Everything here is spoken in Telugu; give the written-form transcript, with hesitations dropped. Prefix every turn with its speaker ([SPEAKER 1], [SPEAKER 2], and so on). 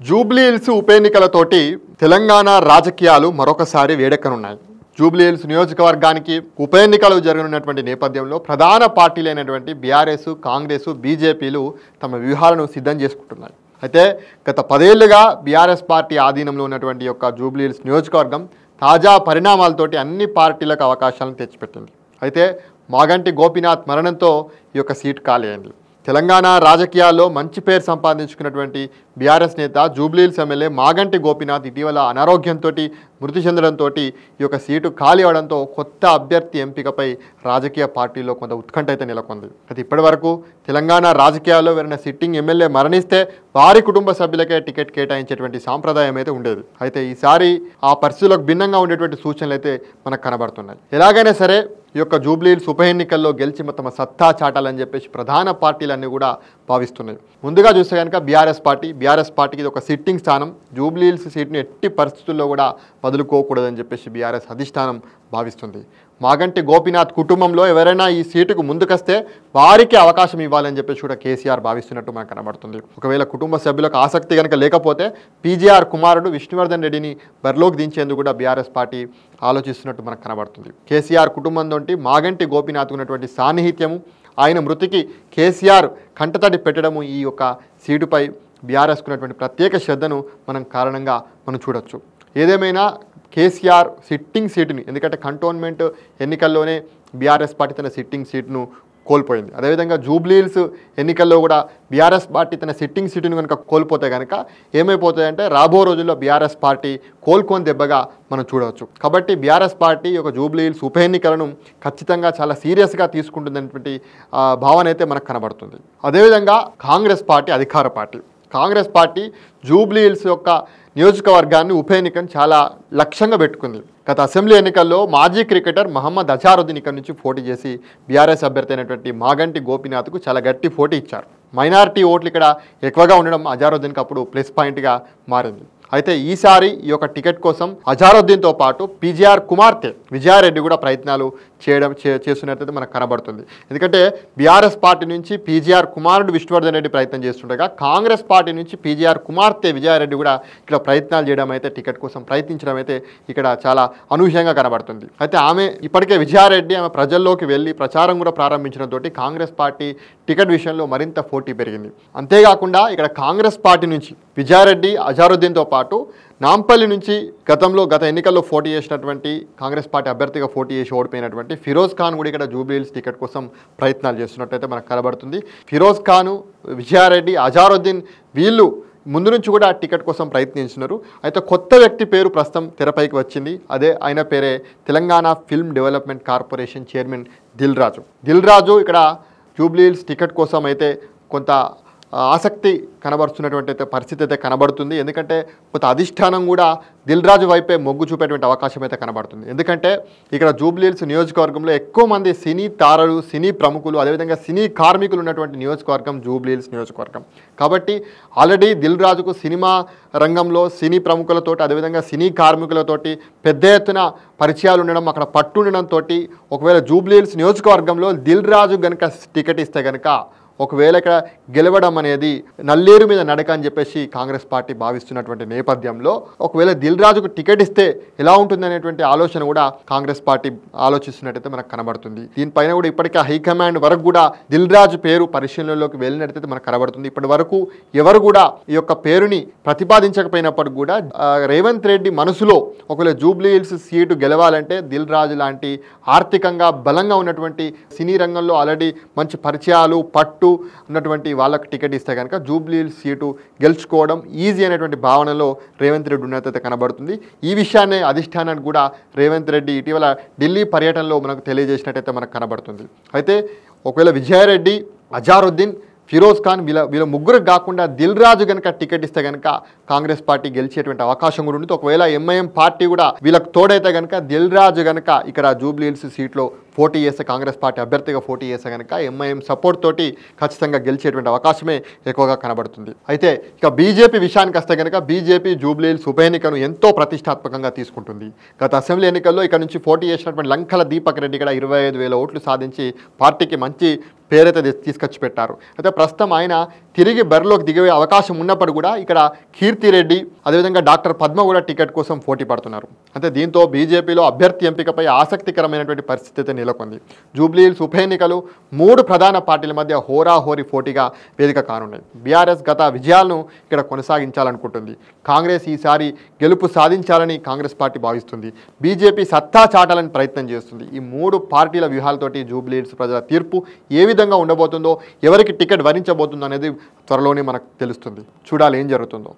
[SPEAKER 1] జూబ్లీహిల్స్ ఉప ఎన్నికలతోటి తెలంగాణ రాజకీయాలు మరొకసారి వేడెక్కనున్నాయి. జూబ్లీహిల్స్ నియోజకవర్గానికి ఉప ఎన్నికలు జరగనున్నటువంటి నేపథ్యంలో ప్రధాన పార్టీలైనటువంటి బీఆర్ఎస్, కాంగ్రెస్, బీజేపీలు తమ వ్యూహాలను సిద్ధం చేసుకుంటున్నాయి. అయితే గత 10 ఏళ్లుగా బీఆర్ఎస్ పార్టీ ఆధీనంలో ఉన్నటువంటి యొక్క జూబ్లీహిల్స్ నియోజకవర్గం తాజా పరిణామాలతోటి అన్ని పార్టీలకు అవకాశాలను తెచ్చిపెట్టింది. అయితే మాగంటి గోపీనాథ్ మరణంతో ఈ యొక్క సీటు ఖాళీ అయింది. తెలంగాణ రాజకీయాల్లో మంచి పేరు సంపాదించుకున్నటువంటి బీఆర్ఎస్ నేత జూబ్లీహిల్స్ ఎమ్మెల్యే మాగంటి గోపీనాథ్ ఇటీవల అనారోగ్యంతో మృతి చెందడంతో ఈ యొక్క సీటు ఖాళీ అవడంతో కొత్త అభ్యర్థి ఎంపికపై రాజకీయ పార్టీలో కొంత ఉత్కంఠ అయితే నెలకొంది. అయితే ఇప్పటివరకు తెలంగాణ రాజకీయాల్లో ఎవరైనా సిట్టింగ్ ఎమ్మెల్యే మరణిస్తే వారి కుటుంబ సభ్యులకే టికెట్ కేటాయించేటువంటి సాంప్రదాయం అయితే ఉండేది. అయితే ఈసారి ఆ పరిస్థితులకు భిన్నంగా ఉండేటువంటి సూచనలు అయితే మనకు కనబడుతున్నాయి. ఎలాగైనా సరే ఈ యొక్క జూబ్లీహిల్స్ ఉప ఎన్నికల్లో గెలిచి తమ సత్తా చాటాలని చెప్పేసి ప్రధాన పార్టీలన్నీ కూడా భావిస్తున్నాయి. ముందుగా చూస్తే కనుక బీఆర్ఎస్ పార్టీకి ఇది ఒక సిట్టింగ్ స్థానం. జూబ్లీహిల్స్ సీట్ను ఎట్టి పరిస్థితుల్లో కూడా వదులుకోకూడదని చెప్పేసి బీఆర్ఎస్ అధిష్టానం భావిస్తుంది. మాగంటి గోపీనాథ్ కుటుంబంలో ఎవరైనా ఈ సీటుకు ముందుకొస్తే వారికి అవకాశం ఇవ్వాలని చెప్పేసి కూడా కేసీఆర్ భావిస్తున్నట్టు మనకు కనబడుతుంది. ఒకవేళ కుటుంబ సభ్యులకు ఆసక్తి కనుక లేకపోతే పీజీఆర్ కుమారుడు విష్ణువర్ధన్ రెడ్డిని బరిలోకి దించేందుకు కూడా బీఆర్ఎస్ పార్టీ ఆలోచిస్తున్నట్టు మనకు కనబడుతుంది. కేసీఆర్ కుటుంబంతో మాగంటి గోపీనాథ్ ఉన్నటువంటి సాన్నిహిత్యము, ఆయన మృతికి కేసీఆర్ కంటతడి పెట్టడము ఈ యొక్క సీటుపై బీఆర్ఎస్కున్నటువంటి ప్రత్యేక శ్రద్ధను కారణంగా మనం చూడొచ్చు. ఏదేమైనా కేసీఆర్ సిట్టింగ్ సీటుని, ఎందుకంటే కంటోన్మెంట్ ఎన్నికల్లోనే బీఆర్ఎస్ పార్టీ తన సిట్టింగ్ సీటును కోల్పోయింది. అదేవిధంగా జూబ్లీహిల్స్ ఎన్నికల్లో కూడా బీఆర్ఎస్ పార్టీ తన సిట్టింగ్ సీటును కనుక కోల్పోతే కనుక ఏమైపోతాయంటే రాబో రోజుల్లో బీఆర్ఎస్ పార్టీ కోలుకొని దెబ్బగా మనం చూడవచ్చు. కాబట్టి బీఆర్ఎస్ పార్టీ యొక్క జూబ్లీహిల్స్ ఉప ఎన్నికలను ఖచ్చితంగా చాలా సీరియస్గా తీసుకుంటుందనేటువంటి భావన అయితే మనకు కనబడుతుంది. అదేవిధంగా కాంగ్రెస్ పార్టీ అధికార పార్టీ. కాంగ్రెస్ పార్టీ జూబ్లీహిల్స్ యొక్క నియోజకవర్గాన్ని ఉప ఎన్నికను చాలా లక్ష్యంగా పెట్టుకుంది. గత అసెంబ్లీ ఎన్నికల్లో మాజీ క్రికెటర్ మహమ్మద్ అజారుద్దీన్ ఇక్కడ నుంచి పోటీ చేసి బీఆర్ఎస్ అభ్యర్థి అయినటువంటి మాగంటి గోపీనాథ్కు చాలా గట్టి పోటీ ఇచ్చారు. మైనారిటీ ఓట్లు ఇక్కడ ఎక్కువగా ఉండడం అజారుద్దీన్కి అప్పుడు ప్లస్ పాయింట్గా మారింది. అయితే ఈసారి ఈ యొక్క టికెట్ కోసం అజారుద్దీన్తో పాటు పీజీఆర్ కుమార్తె విజయారెడ్డి కూడా ప్రయత్నాలు చేస్తున్నట్లయితే మనకు కనబడుతుంది. ఎందుకంటే బీఆర్ఎస్ పార్టీ నుంచి పీజీఆర్ కుమారుడు విష్ణువర్ధన్ రెడ్డి ప్రయత్నం చేస్తుండగా కాంగ్రెస్ పార్టీ నుంచి పీజీఆర్ కుమార్తె విజయారెడ్డి కూడా ఇక్కడ ప్రయత్నాలు చేయడం అయితే, టికెట్ కోసం ప్రయత్నించడం అయితే ఇక్కడ చాలా అనూహ్యంగా కనబడుతుంది. అయితే ఆమె ఇప్పటికే విజయారెడ్డి ఆమె ప్రజల్లోకి వెళ్ళి ప్రచారం కూడా ప్రారంభించడంతో కాంగ్రెస్ పార్టీ టికెట్ విషయంలో మరింత పోటీ పెరిగింది. అంతేకాకుండా ఇక్కడ కాంగ్రెస్ పార్టీ నుంచి విజయారెడ్డి, అజారుద్దీన్తో పాటు నాంపల్లి నుంచి గత ఎన్నికల్లో పోటీ చేసినటువంటి కాంగ్రెస్ పార్టీ అభ్యర్థిగా పోటీ చేసి ఓడిపోయినటువంటి ఫిరోజ్ ఖాన్ కూడా ఇక్కడ జూబ్లీహిల్స్ టికెట్ కోసం ప్రయత్నాలు చేస్తున్నట్టయితే మనకు కనబడుతుంది. ఫిరోజ్ ఖాన్, విజయారెడ్డి, అజారుద్దీన్ వీళ్ళు ముందు నుంచి కూడా టికెట్ కోసం ప్రయత్నించున్నారు. అయితే కొత్త వ్యక్తి పేరు ప్రస్తుతం తెరపైకి వచ్చింది. అదే ఆయన పేరే Telangana film development corporation chairman Dil Raju ఇక్కడ జూబ్లీహిల్స్ టికెట్ కోసం అయితే కొంత ఆసక్తి కనబరుస్తున్నటువంటి అయితే పరిస్థితి అయితే కనబడుతుంది. ఎందుకంటే కొంత అధిష్టానం కూడా దిల్ రాజు వైపే మొగ్గు చూపేటువంటి అవకాశం అయితే కనబడుతుంది. ఎందుకంటే ఇక్కడ జూబ్లీహిల్స్ నియోజకవర్గంలో ఎక్కువ మంది సినీ తారలు, సినీ ప్రముఖులు, అదేవిధంగా సినీ కార్మికులు ఉన్నటువంటి నియోజకవర్గం జూబ్లీహిల్స్ నియోజకవర్గం. కాబట్టి ఆల్రెడీ దిల్ రాజుకు సినిమా రంగంలో సినీ ప్రముఖులతోటి, అదేవిధంగా సినీ కార్మికులతోటి పెద్ద ఎత్తున పరిచయాలు ఉండడం, అక్కడ పట్టు ఉండడంతో ఒకవేళ జూబ్లీహిల్స్ నియోజకవర్గంలో దిల్ రాజు కనుక టికెట్ ఇస్తే కనుక ఒకవేళ ఇక్కడ గెలవడం అనేది నల్లేరు మీద నడక అని చెప్పేసి కాంగ్రెస్ పార్టీ భావిస్తున్నటువంటి నేపథ్యంలో ఒకవేళ దిల్ రాజుకు టికెట్ ఇస్తే ఎలా ఉంటుంది అనేటువంటి ఆలోచన కూడా కాంగ్రెస్ పార్టీ ఆలోచిస్తున్నట్టయితే మనకు కనబడుతుంది. దీనిపైన కూడా ఇప్పటికే హైకమాండ్ వరకు కూడా దిల్ రాజు పేరు పరిశీలనలోకి వెళ్ళినట్టయితే మనకు కనబడుతుంది. ఇప్పటి వరకు ఎవరు కూడా ఈ యొక్క పేరుని ప్రతిపాదించకపోయినప్పటికీ కూడా రేవంత్ రెడ్డి మనసులో ఒకవేళ జూబ్లీహిల్స్ సీటు గెలవాలంటే దిల్ రాజు లాంటి ఆర్థికంగా బలంగా ఉన్నటువంటి సినీ రంగంలో ఆల్రెడీ మంచి పరిచయాలు, పట్టు ఉన్నటువంటి వాళ్ళకి టికెట్ ఇస్తే కనుక జూబ్లీహిల్స్ సీటు గెలుచుకోవడం ఈజీ అనేటువంటి భావనలో రేవంత్ రెడ్డి ఉన్నట్లయితే కనబడుతుంది. ఈ విషయాన్ని అధిష్టానానికి కూడా రేవంత్ రెడ్డి ఇటీవల ఢిల్లీ పర్యటనలో మనకు తెలియజేసినట్టయితే మనకు కనబడుతుంది. అయితే ఒకవేళ విజయారెడ్డి, అజారుద్దీన్, ఫిరోజ్ ఖాన్ వీళ్ళ ముగ్గురు కాకుండా దిల్ రాజు కనుక టికెట్ ఇస్తే కనుక కాంగ్రెస్ పార్టీ గెలిచేటువంటి అవకాశం కూడా ఉంటుంది. ఒకవేళ ఎంఐఎం పార్టీ కూడా వీళ్ళకి తోడైతే కనుక దిల్ రాజు కనుక ఇక్కడ జూబ్లీహిల్స్ సీట్లో పోటీ చేస్తే, కాంగ్రెస్ పార్టీ అభ్యర్థిగా పోటీ చేస్తే కనుక ఎంఐఎం సపోర్ట్ తోటి ఖచ్చితంగా గెలిచేటువంటి అవకాశమే ఎక్కువగా కనబడుతుంది. అయితే ఇక బీజేపీ విషయానికి వస్తే కనుక బీజేపీ జూబ్లీహిల్స్ ఉప ఎన్నికను ఎంతో ప్రతిష్టాత్మకంగా తీసుకుంటుంది. గత అసెంబ్లీ ఎన్నికల్లో ఇక్కడ నుంచి పోటీ చేసినటువంటి లంకల దీపక్ రెడ్డి ఇక్కడ 25,000 ఓట్లు సాధించి పార్టీకి మంచి పేరైతే తీసుకొచ్చి పెట్టారు. అయితే ప్రస్తుతం ఆయన తిరిగి బరిలోకి దిగే అవకాశం ఉన్నప్పుడు కూడా ఇక్కడ కీర్తిరెడ్డి అదేవిధంగా డాక్టర్ పద్మ కూడా టికెట్ కోసం పోటీ పడుతున్నారు. అంటే దీంతో బీజేపీలో అభ్యర్థి ఎంపికపై ఆసక్తికరమైనటువంటి పరిస్థితి నెలకొంది. జూబ్లీహిల్స్ ఉప ఎన్నికలు 3 ప్రధాన పార్టీల మధ్య హోరాహోరీ పోటీగా వేదిక కానున్నాయి. బీఆర్ఎస్ గత విజయాలను ఇక్కడ కొనసాగించాలనుకుంటుంది. కాంగ్రెస్ ఈసారి గెలుపు సాధించాలని కాంగ్రెస్ పార్టీ భావిస్తుంది. బీజేపీ సత్తా చాటాలని ప్రయత్నం చేస్తుంది. ఈ 3 పార్టీల వ్యూహాలతోటి జూబ్లీహిల్స్ ప్రజల తీర్పు ఏ విధంగా ఉండబోతుందో, ఎవరికి టికెట్ వరించబోతుందో అనేది త్వరలోనే మనకు తెలుస్తుంది. చూడాలి ఏం జరుగుతుందో.